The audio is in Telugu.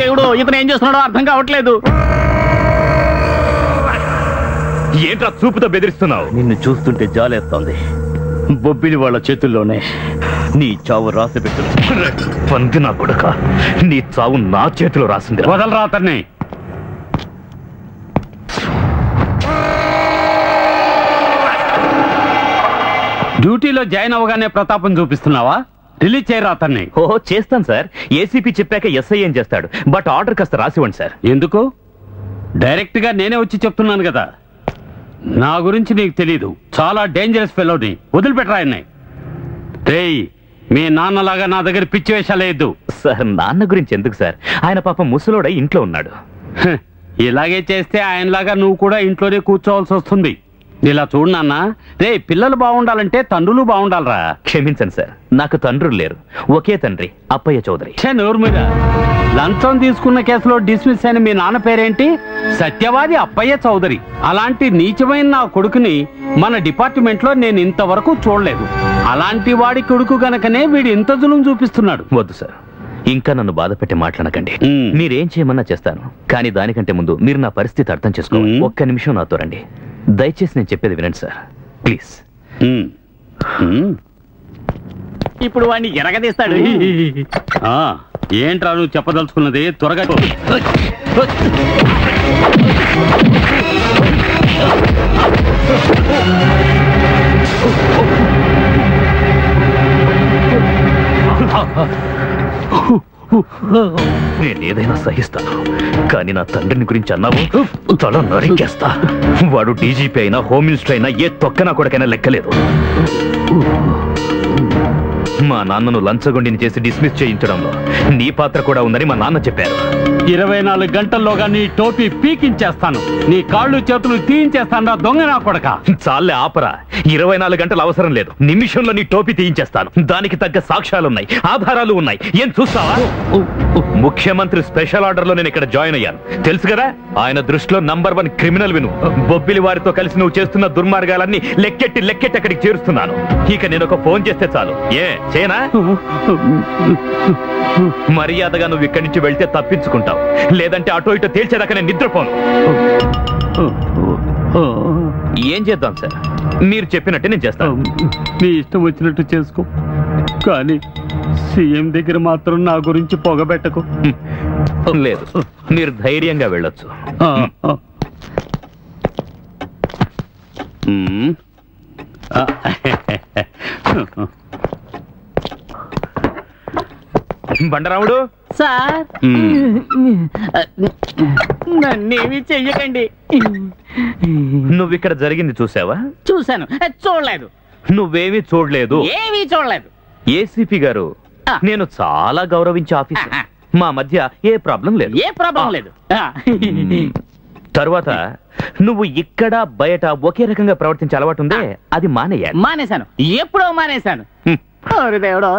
దేవుడు, ఇతను ఏం చేస్తున్నాడో అర్థం కావట్లేదు. ఏంట్రా చూపుతో బెదిరిస్తున్నావు? నిన్ను చూస్తుంటే జాలేస్తోంది. బొబ్బిలి వాళ్ళ చేతుల్లోనే నీ చావు రాసి పెట్టు. పంది నా కొడుక, నీ చావు నా చేతిలో రాసింది. వదలరా అతన్ని. డ్యూటీలో జాయిన్ అవగానే ప్రతాపం చూపిస్తున్నావా? రిలీజ్ చేయరా అతన్ని. ఓహో, చేస్తాను సార్. ఏసీపీ చెప్పాక ఎస్ఐ ఏం చేస్తాడు, బట్ ఆర్డర్ కాస్త రాసివ్వండి సార్. ఎందుకు? డైరెక్ట్ గా నేనే వచ్చి చెప్తున్నాను కదా. నా గురించి నీకు తెలీదు. చాలా డేంజరస్ ఫెలోని. వదిలిపెట్టరా ఆయన్ని. రేయ్, మీ నాన్నలాగా నా దగ్గర పిచ్చి వేషాలేదు. సార్, నాన్న గురించి ఎందుకు సార్? ఆయన పాపం ముసలోడై ఇంట్లో ఉన్నాడు. ఇలాగే చేస్తే ఆయనలాగా నువ్వు కూడా ఇంట్లోనే కూర్చోవాల్సి వస్తుంది. ఇలా చూడు నాన్న, రే, పిల్లలు బాగుండాలంటే తండ్రులు బాగుండాలరా. క్షమించండి సార్, నాకు తండ్రులు లేరు. ఒకే తండ్రి, అప్పయ్య చౌదరి. నోరు మీద. లంచం తీసుకున్న కేసులో డిస్మిస్ అయిన మీ నాన్న పేరేంటి? సత్యవాది అప్పయ్య చౌదరి. అలాంటి నీచమైన నా కొడుకుని మన డిపార్ట్మెంట్ లో నేను ఇంతవరకు చూడలేదు. అలాంటి వాడి కొడుకు గనకనే వీడు ఇంత జులుం చూపిస్తున్నాడు. వద్దు సార్, ఇంకా నన్ను బాధ పెట్టి మాట్లాడకండి. మీరేం చేయమన్నా చేస్తాను, కానీ దానికంటే ముందు మీరు నా పరిస్థితి అర్థం చేసుకోవాలి. ఒక్క నిమిషం నాతో రండి. దయచేసి నేను చెప్పేది వినండి సార్, ప్లీజ్. ఇప్పుడు వాడిని ఎరగదీస్తాడు. ఏంట్రా నువ్వు చెప్పదలుచుకున్నది? త్వరగా. నేనేదైనా సహిస్తాను, కానీ నా తండ్రిని గురించి అన్నావు, తల నరికేస్తా. వాడు డీజీపీ అయినా, హోమ్ మినిస్టర్ అయినా, ఏ తొక్కనా కొడుకైనా లెక్కలేదు. మా నాన్నను లంచగొండిని చేసి డిస్మిస్ చేయించడంలో నీ పాత్ర కూడా ఉందని మా నాన్న చెప్పారు. 24 గంటల్లోగా నీ టోపీ పీకించేస్తాను. నీ కాళ్ళు చేతులు తీయించేస్తాను. దొంగ నా కొడక. చాలే ఆపరా. 24 గంటలు అవసరం లేదు, నిమిషంలో నీ టోపీ తీయించేస్తాను. దానికి తగ్గ సాక్ష్యాలున్నాయి, ఆధారాలు ఉన్నాయి. ఏం చూస్తావా? ముఖ్యమంత్రి స్పెషల్ ఆర్డర్ లో నేను ఇక్కడ జాయిన్ అయ్యాను, తెలుసు కదా. ఆయన దృష్టిలో నంబర్ 1 క్రిమినల్ విను. బొబ్బిలి వారితో కలిసి నువ్వు చేస్తున్న దుర్మార్గాలన్నీ లెక్కెట్టి అక్కడికి చేరుస్తున్నాను. ఇక నేను ఒక ఫోన్ చేస్తే చాలు. చేయనా? మర్యాదగా నువ్వు ఇక్కడి నుంచి వెళ్తే తప్పించుకుంటావు, లేదంటే అటో ఇటో తేల్చేదాకా నేను నిద్రపోను. ఏం చేద్దాం సార్? మీరు చెప్పినట్టే నేను చేస్తాను. నీ ఇష్టం వచ్చినట్టు చేసుకో, కానీ సీఎం దగ్గర మాత్రం నా గురించి పొగబెట్టకు. లేదు, మీరు ధైర్యంగా వెళ్ళొచ్చు. బండరాముడు సార్, నన్నేమి చెయ్యకండి. నువ్వు ఇక్కడ జరిగింది చూసావా? చూశాను. చూడలేదు. నువ్వేమీ చూడలేదు? ఏమీ చూడలేదు. ఏసీపీ గారు నేను చాలా గౌరవించే ఆఫీసర్. మా మధ్య ఏ ప్రాబ్లం లేదు. ఏ ప్రాబ్లం లేదు. తరువాత నువ్వు ఇక్కడ బయట ఒకే రకంగా ప్రవర్తించే అలవాటు ఉందే, అది మానేయాలి. మానేశాను. ఎప్పుడో మానేశాను. దేవుడో.